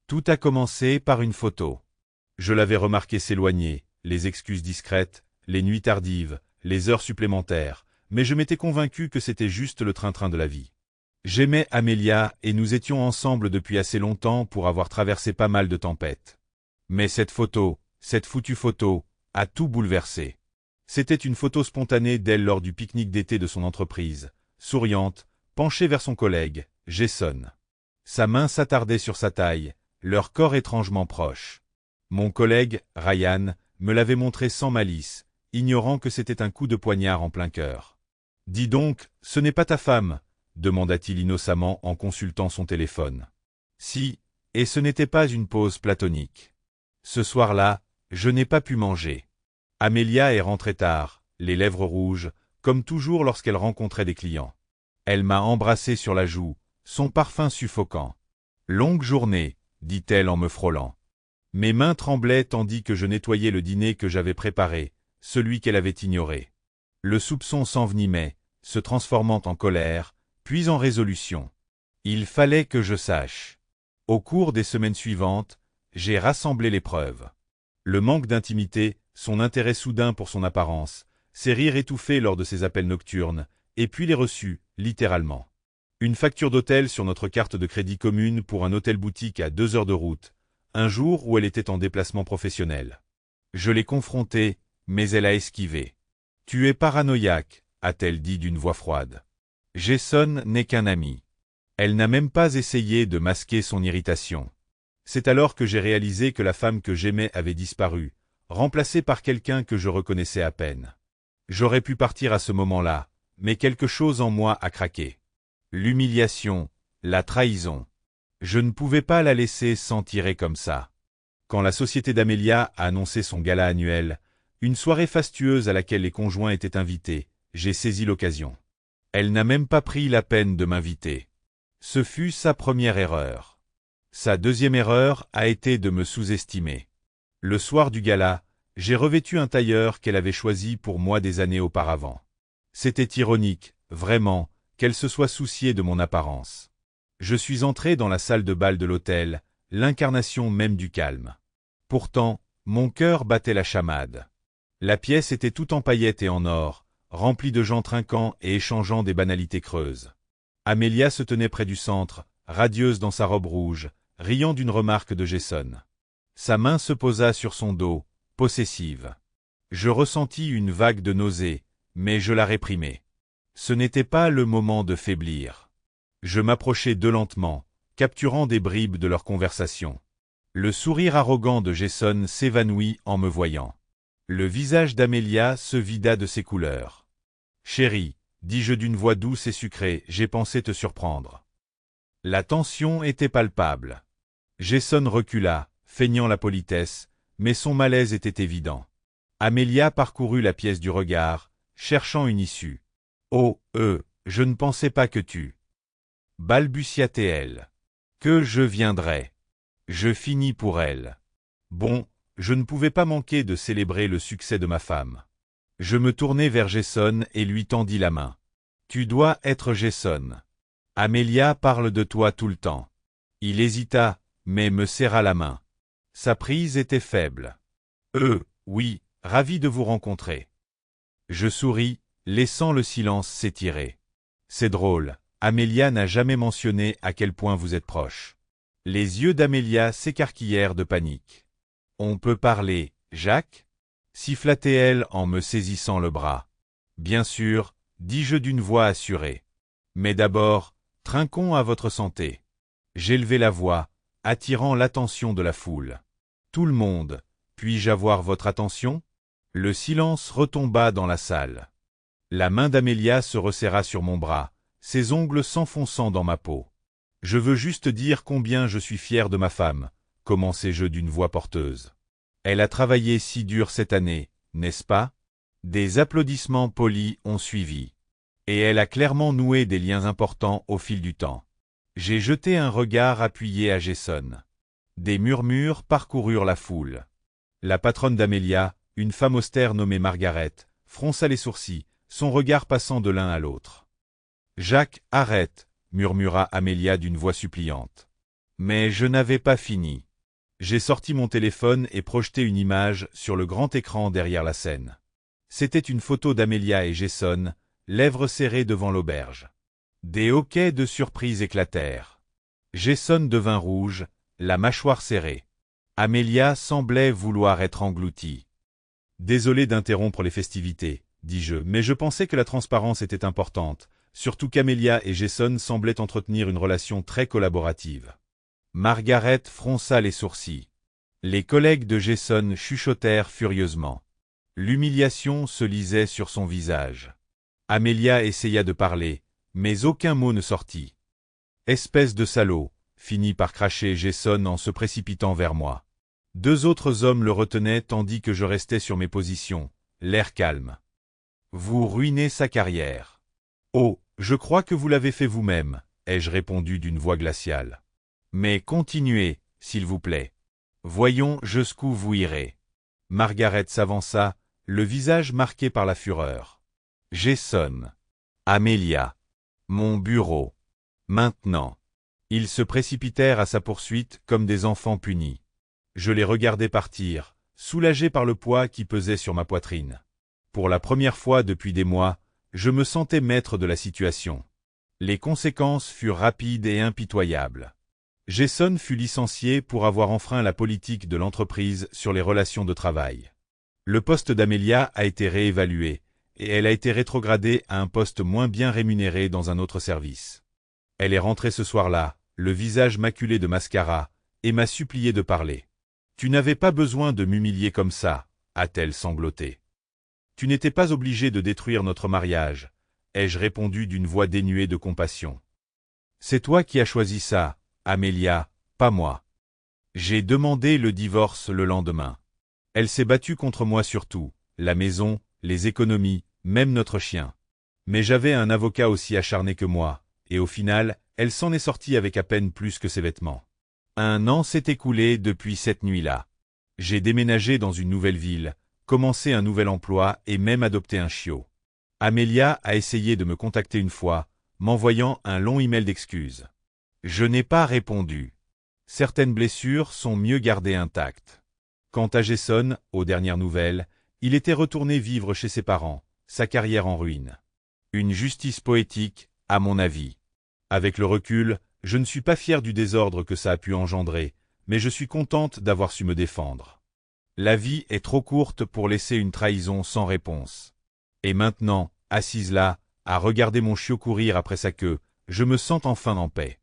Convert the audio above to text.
Tout a commencé par une photo. Je l'avais remarqué s'éloigner, les excuses discrètes, les nuits tardives, les heures supplémentaires, mais je m'étais convaincu que c'était juste le train-train de la vie. J'aimais Amélia et nous étions ensemble depuis assez longtemps pour avoir traversé pas mal de tempêtes. Mais cette foutue photo, a tout bouleversé. C'était une photo spontanée d'elle lors du pique-nique d'été de son entreprise, souriante, penchée vers son collègue, Jason. Sa main s'attardait sur sa taille, leur corps étrangement proche. Mon collègue, Ryan, me l'avait montré sans malice, ignorant que c'était un coup de poignard en plein cœur. « Dis donc, ce n'est pas ta femme ?» demanda-t-il innocemment en consultant son téléphone. « Si, et ce n'était pas une pause platonique. Ce soir-là, je n'ai pas pu manger. Amélia est rentrée tard, les lèvres rouges, comme toujours lorsqu'elle rencontrait des clients. Elle m'a embrassé sur la joue, son parfum suffocant. « Longue journée », dit-elle en me frôlant. Mes mains tremblaient tandis que je nettoyais le dîner que j'avais préparé, celui qu'elle avait ignoré. Le soupçon s'envenimait, se transformant en colère, puis en résolution. Il fallait que je sache. Au cours des semaines suivantes, j'ai rassemblé les preuves. Le manque d'intimité, son intérêt soudain pour son apparence, ses rires étouffés lors de ses appels nocturnes, et puis les reçus, littéralement. Une facture d'hôtel sur notre carte de crédit commune pour un hôtel-boutique à 2 heures de route, un jour où elle était en déplacement professionnel. Je l'ai confrontée, mais elle a esquivé. « Tu es paranoïaque », a-t-elle dit d'une voix froide. « Jason n'est qu'un ami. » Elle n'a même pas essayé de masquer son irritation. C'est alors que j'ai réalisé que la femme que j'aimais avait disparu, remplacée par quelqu'un que je reconnaissais à peine. J'aurais pu partir à ce moment-là, mais quelque chose en moi a craqué. L'humiliation, la trahison. Je ne pouvais pas la laisser s'en tirer comme ça. Quand la société d'Amélia a annoncé son gala annuel, une soirée fastueuse à laquelle les conjoints étaient invités, j'ai saisi l'occasion. Elle n'a même pas pris la peine de m'inviter. Ce fut sa première erreur. Sa deuxième erreur a été de me sous-estimer. Le soir du gala, j'ai revêtu un tailleur qu'elle avait choisi pour moi des années auparavant. C'était ironique, vraiment, qu'elle se soit souciée de mon apparence. Je suis entré dans la salle de bal de l'hôtel, l'incarnation même du calme. Pourtant, mon cœur battait la chamade. La pièce était toute en paillettes et en or, remplie de gens trinquant et échangeant des banalités creuses. Amélia se tenait près du centre, radieuse dans sa robe rouge, riant d'une remarque de Jason. Sa main se posa sur son dos, possessive. Je ressentis une vague de nausée, mais je la réprimai. Ce n'était pas le moment de faiblir. Je m'approchai d'eux lentement, capturant des bribes de leur conversation. Le sourire arrogant de Jason s'évanouit en me voyant. Le visage d'Amélia se vida de ses couleurs. « Chérie, dis-je d'une voix douce et sucrée, j'ai pensé te surprendre. » La tension était palpable. Jason recula, feignant la politesse, mais son malaise était évident. Amélia parcourut la pièce du regard, cherchant une issue. « Oh, je ne pensais pas que tu... » balbutia-t-elle. « Que je viendrais. » Je finis pour elle. Bon, je ne pouvais pas manquer de célébrer le succès de ma femme. Je me tournai vers Jason et lui tendis la main. « Tu dois être Jason. Amélia parle de toi tout le temps. » Il hésita, mais me serra la main. Sa prise était faible. « Oui, ravi de vous rencontrer. » Je souris, laissant le silence s'étirer. « C'est drôle, Amélia n'a jamais mentionné à quel point vous êtes proches. » Les yeux d'Amélia s'écarquillèrent de panique. « On peut parler, Jacques ?» siffla-t-elle en me saisissant le bras. « Bien sûr, » dis-je d'une voix assurée. « Mais d'abord, trinquons à votre santé. » J'élevai la voix, attirant l'attention de la foule. « Tout le monde, puis-je avoir votre attention ?» Le silence retomba dans la salle. La main d'Amélia se resserra sur mon bras, ses ongles s'enfonçant dans ma peau. « Je veux juste dire combien je suis fier de ma femme, » commençai-je d'une voix porteuse. « Elle a travaillé si dur cette année, n'est-ce pas ?» Des applaudissements polis ont suivi. Et elle a clairement noué des liens importants au fil du temps. J'ai jeté un regard appuyé à Jason. Des murmures parcoururent la foule. La patronne d'Amélia, une femme austère nommée Margaret, fronça les sourcils, son regard passant de l'un à l'autre. « Jacques, arrête !» murmura Amélia d'une voix suppliante. Mais je n'avais pas fini. J'ai sorti mon téléphone et projeté une image sur le grand écran derrière la scène. C'était une photo d'Amelia et Jason, lèvres serrées devant l'auberge. Des hoquets de surprise éclatèrent. Jason devint rouge, la mâchoire serrée. Amelia semblait vouloir être engloutie. Désolé d'interrompre les festivités, dis-je, mais je pensais que la transparence était importante, surtout qu'Amelia et Jason semblaient entretenir une relation très collaborative. Margaret fronça les sourcils. Les collègues de Jason chuchotèrent furieusement. L'humiliation se lisait sur son visage. Amelia essaya de parler, mais aucun mot ne sortit. « Espèce de salaud !» finit par cracher Jason en se précipitant vers moi. Deux autres hommes le retenaient tandis que je restais sur mes positions, l'air calme. « Vous ruinez sa carrière. »« Oh, je crois que vous l'avez fait vous-même, » ai-je répondu d'une voix glaciale. « Mais continuez, s'il vous plaît. Voyons jusqu'où vous irez. » Margaret s'avança, le visage marqué par la fureur. « Jason. Amelia. Mon bureau. Maintenant. » Ils se précipitèrent à sa poursuite comme des enfants punis. Je les regardais partir, soulagé par le poids qui pesait sur ma poitrine. Pour la première fois depuis des mois, je me sentais maître de la situation. Les conséquences furent rapides et impitoyables. Jason fut licencié pour avoir enfreint la politique de l'entreprise sur les relations de travail. Le poste d'Amelia a été réévalué, et elle a été rétrogradée à un poste moins bien rémunéré dans un autre service. Elle est rentrée ce soir-là, le visage maculé de mascara, et m'a supplié de parler. « Tu n'avais pas besoin de m'humilier comme ça, » a-t-elle sangloté. « Tu n'étais pas obligé de détruire notre mariage, » ai-je répondu d'une voix dénuée de compassion. « C'est toi qui as choisi ça, Amelia, pas moi. » J'ai demandé le divorce le lendemain. Elle s'est battue contre moi sur tout, la maison, les économies, même notre chien. Mais j'avais un avocat aussi acharné que moi, et au final, elle s'en est sortie avec à peine plus que ses vêtements. Un an s'est écoulé depuis cette nuit-là. J'ai déménagé dans une nouvelle ville, commencé un nouvel emploi et même adopté un chiot. Amelia a essayé de me contacter une fois, m'envoyant un long email d'excuses. Je n'ai pas répondu. Certaines blessures sont mieux gardées intactes. Quant à Jason, aux dernières nouvelles, il était retourné vivre chez ses parents, sa carrière en ruine. Une justice poétique, à mon avis. Avec le recul, je ne suis pas fier du désordre que ça a pu engendrer, mais je suis contente d'avoir su me défendre. La vie est trop courte pour laisser une trahison sans réponse. Et maintenant, assise là, à regarder mon chiot courir après sa queue, je me sens enfin en paix.